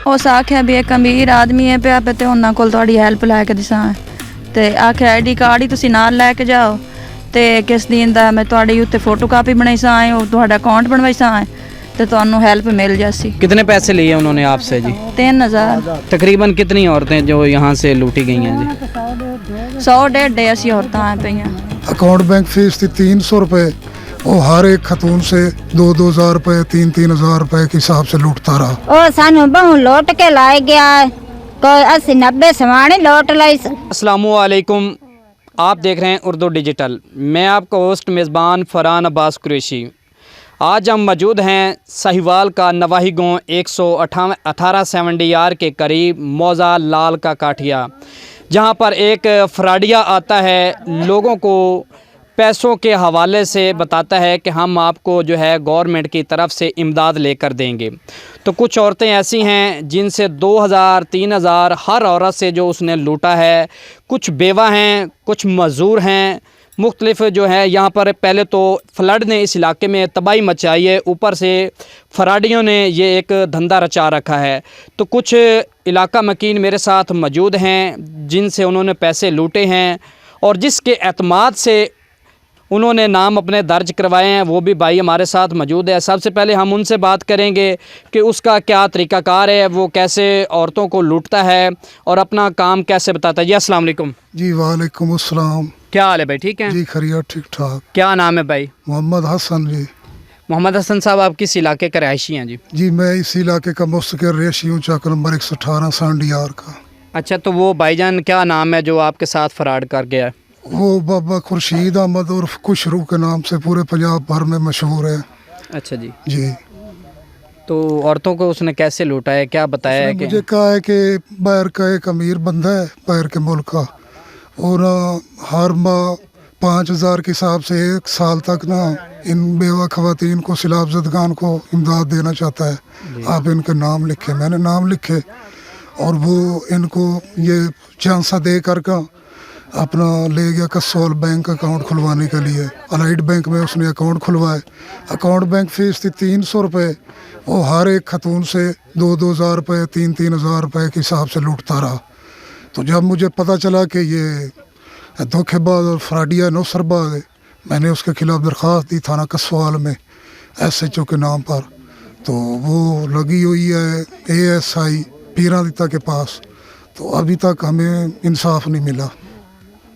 उस आख्या भी एक अमीर आदमी है पिया पे ते उन्हां कोल तुहाडी हैल्प लैके दिसां ते आख्या आईडी कार्ड ही तुसीं नाल लैके जाओ ते किस दिन दा मैं तुहाडी उत्ते फोटो कापी बनाई सां और तुहाडा अकाउंट बनवाई सां तो तुहानू हेल्प मिल जासी। कितने पैसे लिए उन्होंने आपसे जी? 3000। तकरीबन कितनी औरतें जो यहाँ से लूटी गई हैं जी? 100-150 असी औरतां आए पईयां। अकाउंट बैंक फीस थी 300 रुपये। वो हर एक खतून से 2-2 हज़ार रुपये 3-3 हज़ार रुपये के हिसाब से लूटता रहा। ओ सानू बहु लौट के लाए गया कोई 80-90 समाने लौट लाई। अस्सलामुअलैकुम, आप देख रहे हैं उर्दू डिजिटल। मैं आपका होस्ट मेज़बान फरहान अब्बास कुरैशी। आज हम मौजूद हैं साहिवाल का नवाही गाँव 118 70 के करीब मौज़ा लाल का काठिया, जहां पर एक फ्राडिया आता है, लोगों को पैसों के हवाले से बताता है कि हम आपको जो है गवर्नमेंट की तरफ से इमदाद लेकर देंगे। तो कुछ औरतें ऐसी हैं जिनसे 2000-3000 हर औरत से जो उसने लूटा है। कुछ बेवा हैं, कुछ मज़दूर हैं, मुख्तलिफ जो है यहाँ पर। पहले तो फ्लड ने इस इलाके में तबाही मचाई है, ऊपर से फ्राडियों ने ये एक धंधा रचा रखा है। तो कुछ इलाका मकीन मेरे साथ मौजूद हैं जिनसे उन्होंने पैसे लूटे हैं और जिसके एतमाद से उन्होंने नाम अपने दर्ज करवाए हैं, वो भी भाई हमारे साथ मौजूद है। सबसे पहले हम उनसे बात करेंगे कि उसका क्या तरीक़ाकार है, वो कैसे औरतों को लूटता है और अपना काम कैसे बताता है। जी अस्सलाम वालेकुम। जी वालेकुम अस्सलाम। क्या हाल है भाई? ठीक है जी खैरिया, ठीक ठाक। क्या नाम है भाई? मोहम्मद हसन जी। मोहम्मद हसन साहब, आप किस इलाके के रहायशी हैं जी? जी मैं इस इलाके का मुस्तकिल रेशी हूँ, चौक नंबर 118 70 का। अच्छा, तो वो भाईजान क्या नाम है जो आपके साथ फराड कर गया है? वो बाबा खुर्शीद अहमद और खुशरू के नाम से पूरे पंजाब भर में मशहूर है। अच्छा जी। जी तो औरतों को उसने कैसे लूटा है, क्या बताया है? मुझे कहा है कि बाहर का एक अमीर बंदा है, बाहर के मुल्क का, और हर माह 5000 के हिसाब से 1 साल तक ना इन बेवा खवातीन को, सैलाब ज़दगान को इमदाद देना चाहता है। आप इनके नाम लिखे। मैंने नाम लिखे और वो इनको ये चांसा दे कर का अपना ले गया कसौल बैंक अकाउंट खुलवाने के लिए। अलाइड बैंक में उसने अकाउंट खुलवाए। अकाउंट बैंक फ़ीस थी 300 रुपये। वो हर एक खतून से 2-2 हज़ार रुपये 3-3 हज़ार रुपये के हिसाब से लूटता रहा। तो जब मुझे पता चला कि ये धोखेबाज और फ्राडिया नौसरबाज है, मैंने उसके खिलाफ दरख्वास्त दी थाना कसवाल में SHO के नाम पर। तो वो लगी हुई है ASI पीरादिता के पास। तो अभी तक हमें इंसाफ नहीं मिला,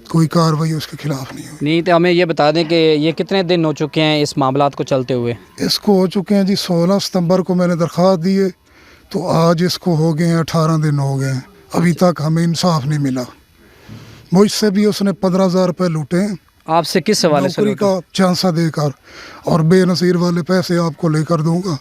कोई कार्रवाई उसके खिलाफ नहीं हुई। नहीं तो हमें ये बता दें कि ये कितने दिन हो चुके हैं इस मामलात को चलते हुए? इसको हो चुके हैं जी 16 सितंबर को मैंने दरख्वास्त दी है, तो आज इसको हो गए हैं 18 दिन हो गए हैं। अभी तक हमें इंसाफ नहीं मिला। मुझसे भी उसने 15,000 रुपये लूटे हैं। आपसे किस हवाले से? नौकरी का चांसा देकर और बेनज़ीर वाले पैसे आपको लेकर दूंगा।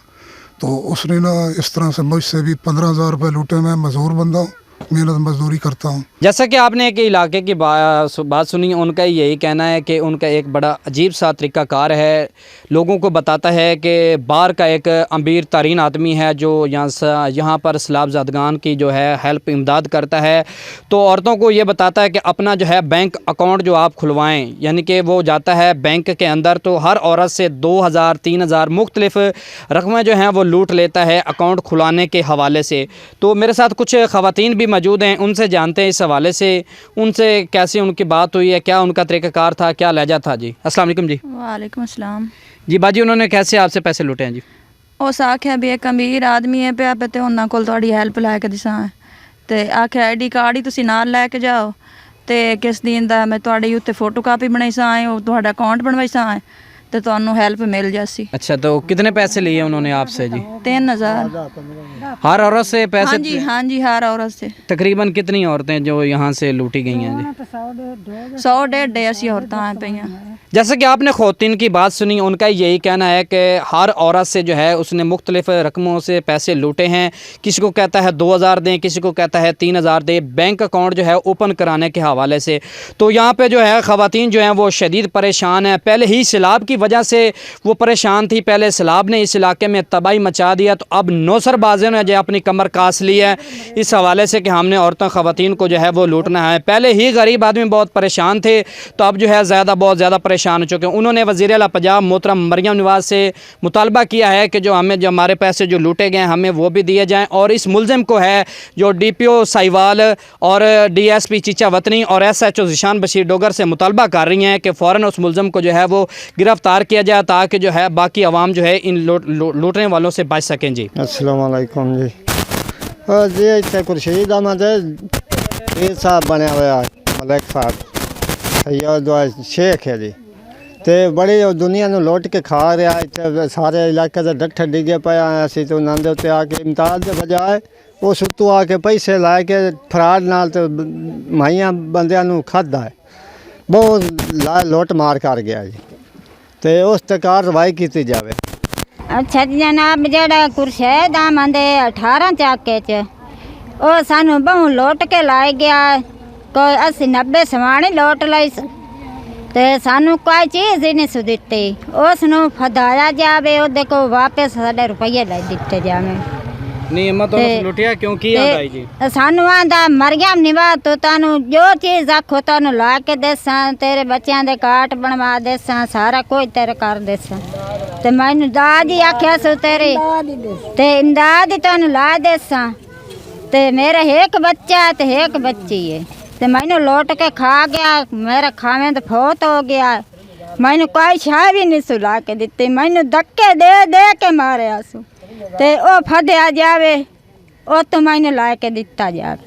तो उसने ना इस तरह से मुझसे भी 15,000 रुपये लूटे। मैं मजदूर बंदा हूँ, मेहनत मजदूरी करता हूँ। जैसा कि आपने एक इलाके की बात सुनी, उनका यही कहना है कि उनका एक बड़ा अजीब सा तरीक़ाकार है। लोगों को बताता है कि बाहर का एक अमीर तरीन आदमी है जो यहाँ पर सैलाब ज़दगान की जो है हेल्प इमदाद करता है। तो औरतों को ये बताता है कि अपना जो है बैंक अकाउंट जो आप खुलवाएँ, यानी कि वो जाता है बैंक के अंदर, तो हर औरत से 2000-3000 मुख्तलिफ रकमें जो हैं वो लूट लेता है अकाउंट खुलाने के हवाले से। तो मेरे साथ कुछ ख़वातीन भी मौजूद हैं, उनसे जानते हैं इस हवाले से उनसे कैसे उनकी बात हुई है, क्या उनका तरीक़ाकार था, क्या लहजा था। जी अस्सलाम वालेकुम। जी वालेकुम अस्सलाम। जी बाजी, उन्होंने कैसे आपसे पैसे लूटे हैं जी? उस आख्या भी एक अमीर आदमी है पिया पे ते उन्हां कोल तुहाडी हैल्प लैके दिसां ते आख्या आईडी कार्ड ही तुसीं नाल लैके जाओ ते किस दिन दा मैं तुहाडी उत्ते फोटो कापी बनाई सां और तुहाडा अकाउंट बनवाई सां तो तुहानू हेल्प मिल जासी। अच्छा, तो कितने पैसे लिए उन्होंने आपसे जी? 3000। हर औरत से पैसे? हाँ जी हर औरत से। तकरीबन कितनी औरतें जो यहाँ से लूटी गई हैं जी? 100-150 असी औरतां आए पईयां। जैसे कि आपने ख़वातीन की बात सुनी, उनका यही कहना है कि हर औरत से जो है उसने मुख्तलिफ रकमों से पैसे लूटे हैं। किसी को कहता है 2000 दें, किसी को कहता है 3000 दें, बैंक अकाउंट जो है ओपन कराने के हवाले से। तो यहाँ पे जो है ख़वातीन जो हैं वो शदीद परेशान हैं। पहले ही सैलाब की वजह से वो परेशान थी। पहले सैलाब ने इस इलाके में तबाही मचा दिया, तो अब नौसरबाज़ों ने जो अपनी कमर कास ली है इस हवाले से कि हमने औरतों ख़वातीन को जो है वो लूटना है। पहले ही गरीब आदमी बहुत परेशान थे, तो अब जो है बहुत ज़्यादा परेशान हो चुके हैं। उन्होंने वज़ीर आला पंजाब मोहतरम मरियम नवाज़ से मुतालबा किया है कि जो हमारे पैसे जो लूटे गए हैं हमें वो भी दिए जाएँ, और इस मुलजिम को है जो DPO साहिवाल और DSP चीचा वतनी और SHO ज़िशान बशीर डोगर से मुतालबा कर रही हैं कि फ़ौरन उस मुलजिम को जो है वो गिरफ़्तार किया जाए ताकि जो है बाकी आवाम जो है इन लूटने वालों से बच सकें। जी अस्सलाम वालेकुम जी। जी इतने खुर्शीद अहमद पीर साहब बने हुए मलिक साहब सैयद शेख है जी, तो बड़ी दुनिया ਨੂੰ लुट के खा रहा है। सारे इलाके के डट्ठे डिगे पे असी तो उन्होंने उत्ते आके इमदाद के बजाय उस उत्तों आके पैसे ला के फराड नाल तो माइया बंदियां नूं खादा है, बहुत लुट मार कर गया जी, तो उस ते कार्रवाई की जाए। अच्छा जी जनाब, ਜਿਹੜਾ ਕੁਰਸ਼ੈਦ ਆਮਦੇ 18 ਚਾਕੇ ਚ ਉਹ ਸਾਨੂੰ ਬਹੁ ਲੋਟ ਕੇ ਲਾਇ ਗਿਆ। ਕੋਈ 80-90 ਸਵਾਣੀ ਲੋਟ ਲਈ ਤੇ ਸਾਨੂੰ ਕੋਈ ਚੀਜ਼ ਹੀ ਨਹੀਂ ਸੁ ਦਿੱਤੀ। ਉਸ ਨੂੰ ਫਦਾਇਆ ਜਾਵੇ, ਉਹਦੇ ਕੋਲ ਵਾਪਸ ਸਾਡੇ ਰੁਪਈਏ ਲੈ ਦਿੱਤੇ ਜਾਵੇ। नहीं अम्मा तो लुटिया क्यों किया भाई जी? ਸਾਨੂੰ ਆਂਦਾ ਮਰੀਮ ਨਿਵਾਜ਼ ਤੂੰ ਤੁਹਾਨੂੰ ਜੋ ਚੀਜ਼ ਆਖੋ ਤੁਹਾਨੂੰ ਲਾ ਕੇ ਦੇਸਾਂ, ਤੇਰੇ ਬੱਚਿਆਂ ਦੇ ਕਾਟ ਬਣਵਾ ਦੇਸਾਂ, ਸਾਰਾ ਕੁਝ ਤੇਰੇ ਕਰ ਦੇਸਾਂ। ਤੇ ਮੈਨੂੰ ਦਾਦ ਹੀ ਆਖਿਆ ਸੋ ਤੇਰੇ ਤੇ ਇਮਦਾਦ ਹੀ ਤੁਹਾਨੂੰ ਲਾ ਦੇਸਾਂ। ਤੇ ਮੇਰਾ ਇੱਕ ਬੱਚਾ ਤੇ ਇੱਕ ਬੱਚੀ ਹੈ, ਤੇ ਮੈਨੂੰ ਲੋਟ ਕੇ ਖਾ ਗਿਆ। ਮੇਰਾ ਖਾਵੇਂ ਤੇ ਫੌਤ ਹੋ ਗਿਆ। ਮੈਨੂੰ ਕੋਈ ਸ਼ਾਇ ਵੀ ਨਹੀਂ ਸੁ ਲਾ ਕੇ ਦਿੱਤੀ, ਮੈਨੂੰ ਧੱਕੇ ਦੇ ਦੇ ਕੇ ਮਾਰਿਆ ਸੂ। ਤੇ ਉਹ ਫੜਿਆ ਜਾਵੇ, ਉਹ ਤੋਂ ਮੈਨੂੰ ਲਾ ਕੇ ਦਿੱਤਾ ਜਾਵੇ।